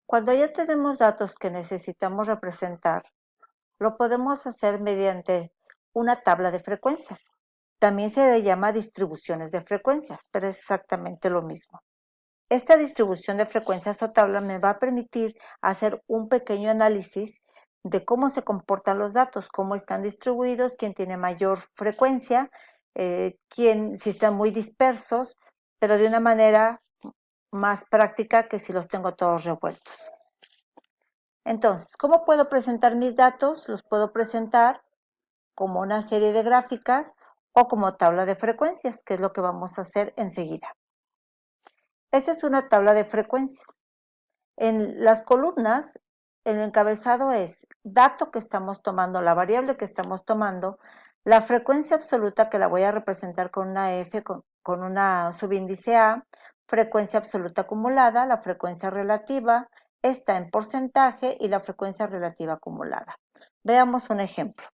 Cuando ya tenemos datos que necesitamos representar, lo podemos hacer mediante una tabla de frecuencias. También se le llama distribuciones de frecuencias, pero es exactamente lo mismo. Esta distribución de frecuencias o tabla me va a permitir hacer un pequeño análisis de cómo se comportan los datos, cómo están distribuidos, quién tiene mayor frecuencia, si están muy dispersos, pero de una manera más práctica que si los tengo todos revueltos. Entonces, ¿cómo puedo presentar mis datos? Los puedo presentar como una serie de gráficas o como tabla de frecuencias, que es lo que vamos a hacer enseguida. Esta es una tabla de frecuencias. En las columnas, el encabezado es dato que estamos tomando, la variable que estamos tomando, la frecuencia absoluta que la voy a representar con una F, con una subíndice A, frecuencia absoluta acumulada, la frecuencia relativa, está en porcentaje y la frecuencia relativa acumulada. Veamos un ejemplo.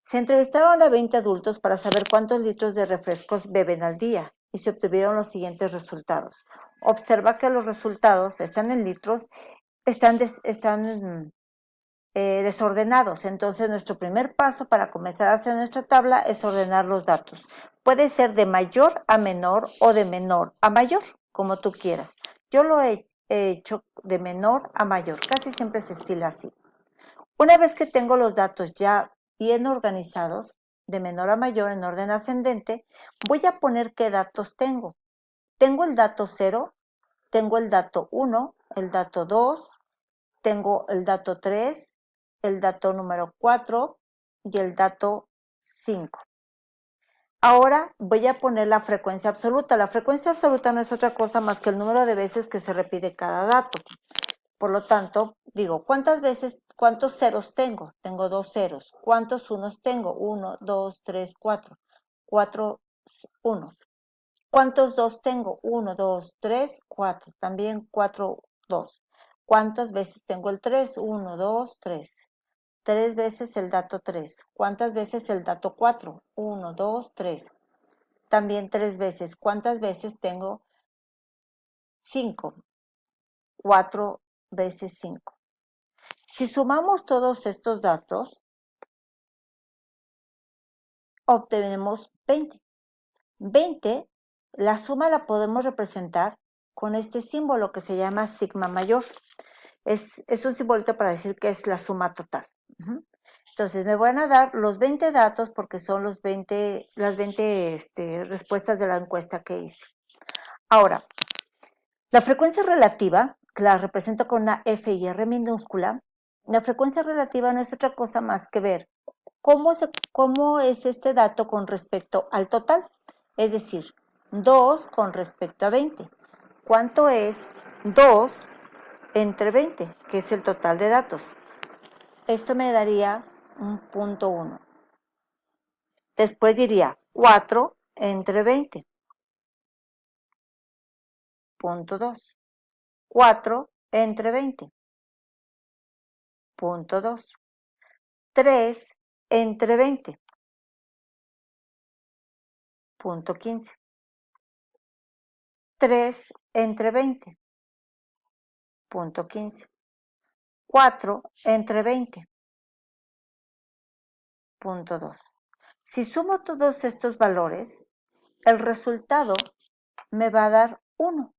Se entrevistaron a 20 adultos para saber cuántos litros de refrescos beben al día y se obtuvieron los siguientes resultados. Observa que los resultados están en litros, están desordenados. Entonces, nuestro primer paso para comenzar a hacer nuestra tabla es ordenar los datos. Puede ser de mayor a menor o de menor a mayor, como tú quieras. Yo lo he hecho de menor a mayor, casi siempre se estila así. Una vez que tengo los datos ya bien organizados, de menor a mayor en orden ascendente, voy a poner qué datos tengo. Tengo el dato 0, tengo el dato 1, el dato 2, tengo el dato 3, el dato número 4 y el dato 5. Ahora voy a poner la frecuencia absoluta. La frecuencia absoluta no es otra cosa más que el número de veces que se repite cada dato. Por lo tanto, digo, cuántos ceros tengo? Tengo 2 ceros. ¿Cuántos unos tengo? 1, 2, 3, 4. 4 unos. ¿Cuántos 2 tengo? 1, 2, 3, 4. También 4, 2. ¿Cuántas veces tengo el 3? 1, 2, 3. 3 veces el dato 3. ¿Cuántas veces el dato 4? 1, 2, 3. También 3 veces. ¿Cuántas veces tengo 5? 4 veces 5. Si sumamos todos estos datos, obtenemos 20. 20, la suma la podemos representar con este símbolo que se llama sigma mayor. Es un simbolito para decir que es la suma total. Entonces, me van a dar los 20 datos porque son las 20 respuestas de la encuesta que hice. Ahora, la frecuencia relativa, que la represento con una F y R minúscula, la frecuencia relativa no es otra cosa más que ver cómo es este dato con respecto al total. Es decir, 2 con respecto a 20. ¿Cuánto es 2 entre 20? Que es el total de datos. Esto me daría un punto 1. Después diría 4 entre 20. Punto 2. 4 entre 20. Punto 2. 3 entre 20. Punto 15. 3 entre 20. Punto 15. 4 entre 20. Punto 2. Si sumo todos estos valores, el resultado me va a dar 1,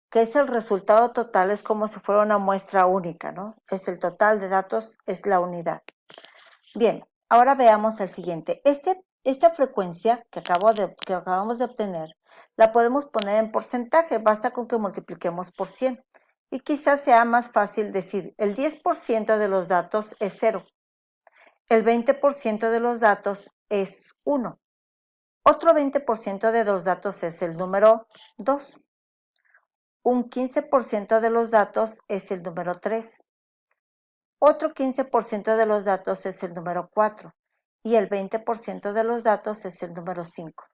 que es el resultado total, es como si fuera una muestra única, ¿no? Es el total de datos, es la unidad. Bien, ahora veamos el siguiente. Esta frecuencia que acabamos de obtener, la podemos poner en porcentaje, basta con que multipliquemos por 100. Y quizás sea más fácil decir, el 10% de los datos es 0. El 20% de los datos es 1. Otro 20% de los datos es el número 2. Un 15% de los datos es el número 3. Otro 15% de los datos es el número 4. Y el 20% de los datos es el número 5.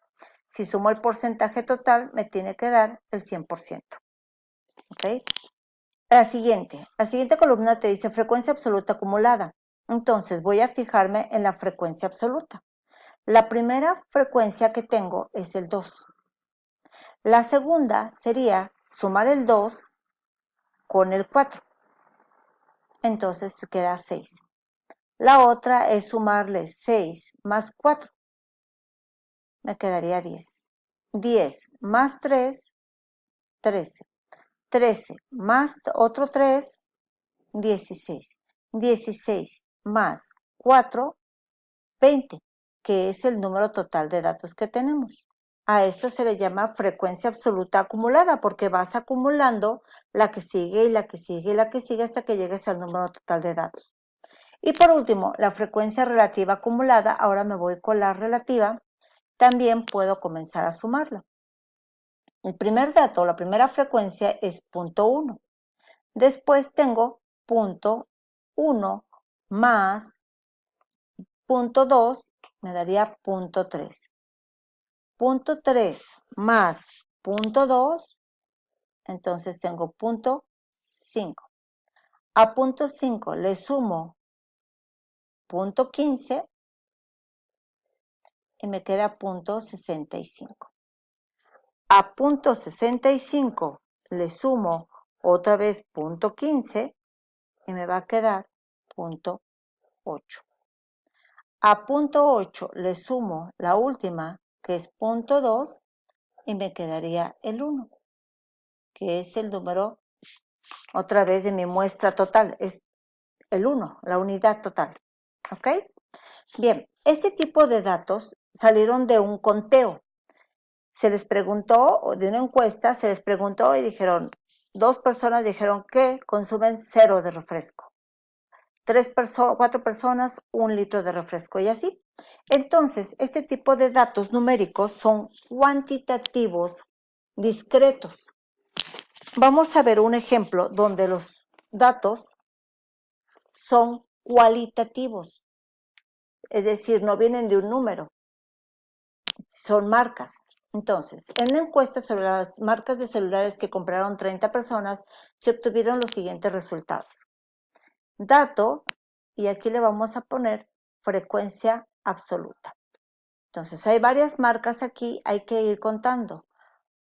Si sumo el porcentaje total, me tiene que dar el 100%. ¿Ok? La siguiente columna te dice frecuencia absoluta acumulada. Entonces voy a fijarme en la frecuencia absoluta. La primera frecuencia que tengo es el 2. La segunda sería sumar el 2 con el 4. Entonces queda 6. La otra es sumarle 6 más 4. Me quedaría 10. 10 más 3, 13. 13 más otro 3, 16. 16 más 4, 20, que es el número total de datos que tenemos. A esto se le llama frecuencia absoluta acumulada, porque vas acumulando la que sigue y la que sigue y la que sigue hasta que llegues al número total de datos. Y por último, la frecuencia relativa acumulada, ahora me voy con la relativa, también puedo comenzar a sumarla. El primer dato, la primera frecuencia es 0.1. Después tengo 0.1 más 0.2, me daría 0.3. 0.3 más 0.2, entonces tengo 0.5. A 0.5 le sumo 0.15 y me queda 0.65. A 0.65 le sumo otra vez 0.15 y me va a quedar 0.8. A 0.8 le sumo la última, que es 0.2, y me quedaría el 1, que es el número, otra vez, de mi muestra total. Es el 1, la unidad total. ¿Ok? Bien, este tipo de datos salieron de un conteo. Se les preguntó, o de una encuesta, se les preguntó y dijeron, 2 personas dijeron que consumen 0 de refresco. 4 personas, 1 litro de refresco y así. Entonces, este tipo de datos numéricos son cuantitativos discretos. Vamos a ver un ejemplo donde los datos son cualitativos, es decir, no vienen de un número, son marcas. Entonces, en la encuesta sobre las marcas de celulares que compraron 30 personas, se obtuvieron los siguientes resultados. Dato, y aquí le vamos a poner frecuencia absoluta. Entonces, hay varias marcas aquí, hay que ir contando.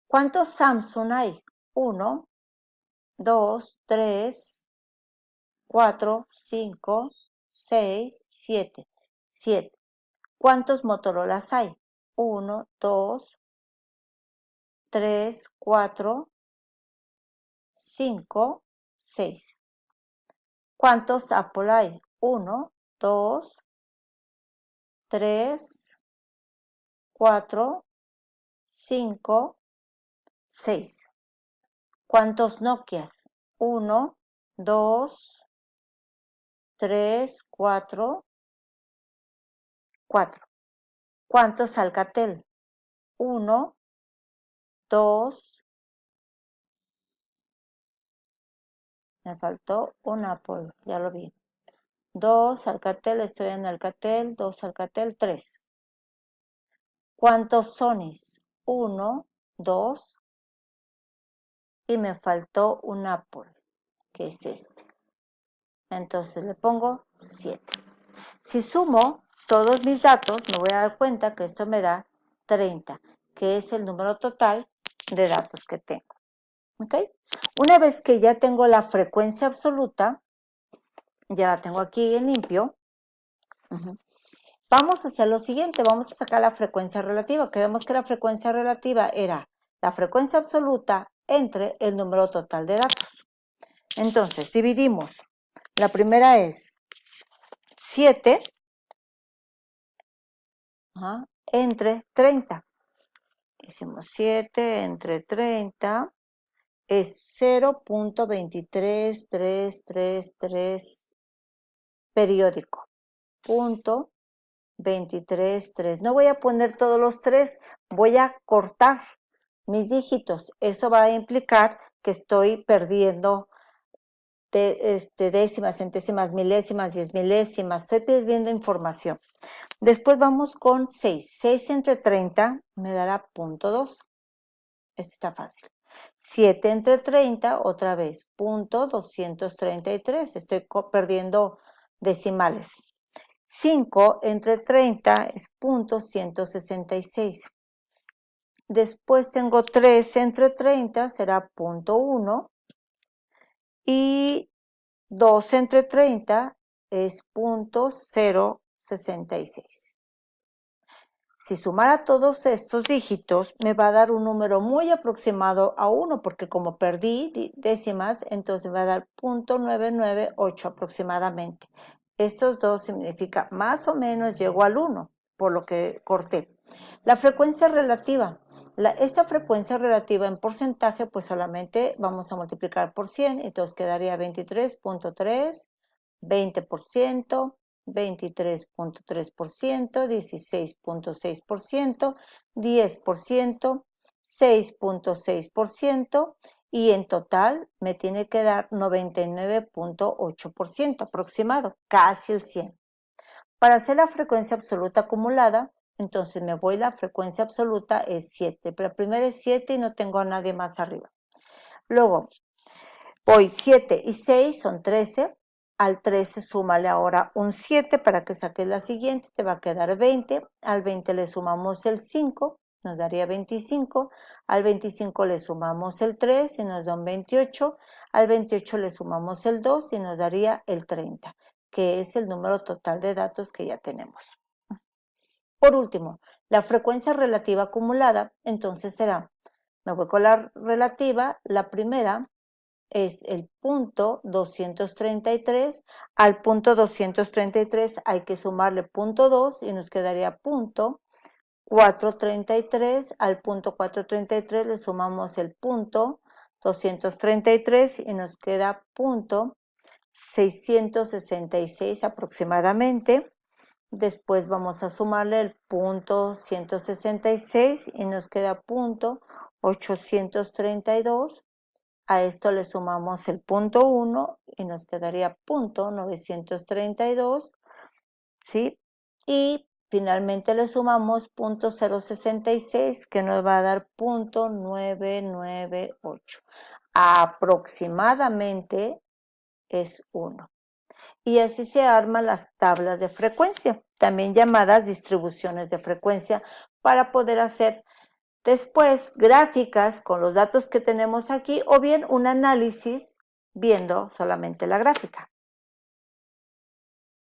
¿Cuántos Samsung hay? 1, 2, 3, 4, 5, 6, 7. 7. ¿Cuántos Motorolas hay? 1, 2, 3, 4, 5, 6. ¿Cuántos Apple hay? 1, 2, 3, 4, 5, 6. ¿Cuántos Nokias? 1, 2, 3, 4, 4. ¿Cuántos Alcatel? 1, 2, me faltó un Apple, ya lo vi. 2 Alcatel, estoy en Alcatel, 2 Alcatel, 3. ¿Cuántos Sonys? 1, 2, y me faltó un Apple, que es este. Entonces le pongo 7. Si sumo todos mis datos, me voy a dar cuenta que esto me da 30, que es el número total de datos que tengo. ¿Ok? Una vez que ya tengo la frecuencia absoluta, ya la tengo aquí en limpio, vamos a hacer lo siguiente, vamos a sacar la frecuencia relativa. Quedamos que la frecuencia relativa era la frecuencia absoluta entre el número total de datos. Entonces, dividimos. La primera es 7 entre 30. Hicimos 7 entre 30 es 0.23333 periódico. Punto 23.3. No voy a poner todos los 3, voy a cortar mis dígitos. Eso va a implicar que estoy perdiendo décimas, centésimas, milésimas, 10 milésimas. Estoy perdiendo información. Después vamos con 6. 6 entre 30 me dará 0.2. Esto está fácil. 7 entre 30, otra vez, 0.233. Estoy perdiendo decimales. 5 entre 30 es 0.166. Después tengo 3 entre 30, será 0.1. y 2 entre 30 es 0.066. Si sumara todos estos dígitos, me va a dar un número muy aproximado a 1, porque como perdí décimas, entonces me va a dar 0.998 aproximadamente. Estos dos significa más o menos llegó al 1, por lo que corté. La frecuencia relativa. Esta frecuencia relativa en porcentaje, pues solamente vamos a multiplicar por 100, entonces quedaría 23.3, 20%, 23.3%, 16.6%, 10%, 6.6% y en total me tiene que dar 99.8% aproximado, casi el 100. Para hacer la frecuencia absoluta acumulada, entonces me voy, la frecuencia absoluta es 7, pero primero es 7 y no tengo a nadie más arriba. Luego, voy 7 y 6 son 13, al 13 súmale ahora un 7 para que saques la siguiente, te va a quedar 20, al 20 le sumamos el 5, nos daría 25, al 25 le sumamos el 3 y nos da un 28, al 28 le sumamos el 2 y nos daría el 30, que es el número total de datos que ya tenemos. Por último, la frecuencia relativa acumulada, entonces será, me voy con la relativa, la primera es el punto 233, al punto 233 hay que sumarle punto 2 y nos quedaría punto 433, al punto 433 le sumamos el punto 233 y nos queda punto 666 aproximadamente. Después vamos a sumarle el punto 166 y nos queda punto 832. A esto le sumamos el punto 1 y nos quedaría punto 932, ¿sí? Y finalmente le sumamos punto 066 que nos va a dar punto 998. Aproximadamente es 1. Y así se arman las tablas de frecuencia, también llamadas distribuciones de frecuencia, para poder hacer después gráficas con los datos que tenemos aquí o bien un análisis viendo solamente la gráfica.